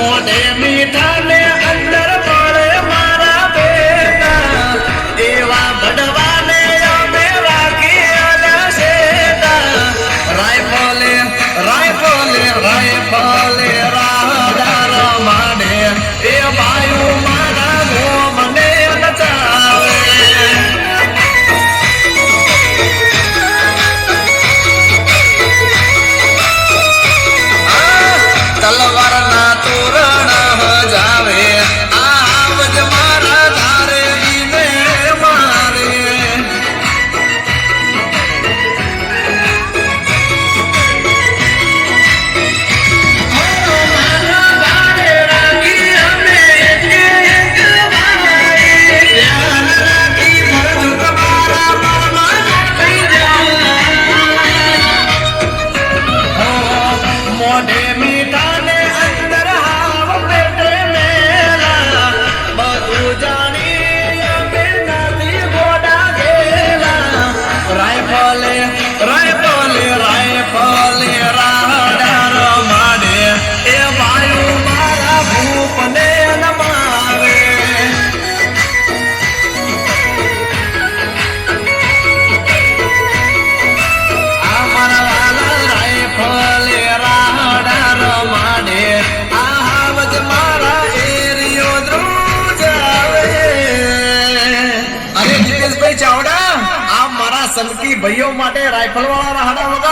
મોઢે મીઠા ને અંદર પડે મારા બેટા એવા ભડવાને અમે રાખી અલસેટા રાયફલે રાયફલે રાયફલે રાડાર માડે એ વાયુ મારા ગોમને નચાવે તલવાર ના તોરણ જાવે આવજ મારા ધારે ઈને મારે મોઢે મીઠા ને અંદર હાવ પેટે મેલા બધું જાણી અમે નથી ગોડા ગેલા રાયફલે રાયફલે રાયફલે રાડાર માડે એ વાયુ મારા ભૂપને નમાવે આ મારા વાલા રાયફલે ચાવડા આ મારા સંકી ભાઈઓ માટે રાઇફલ વાળા રાહડા વગર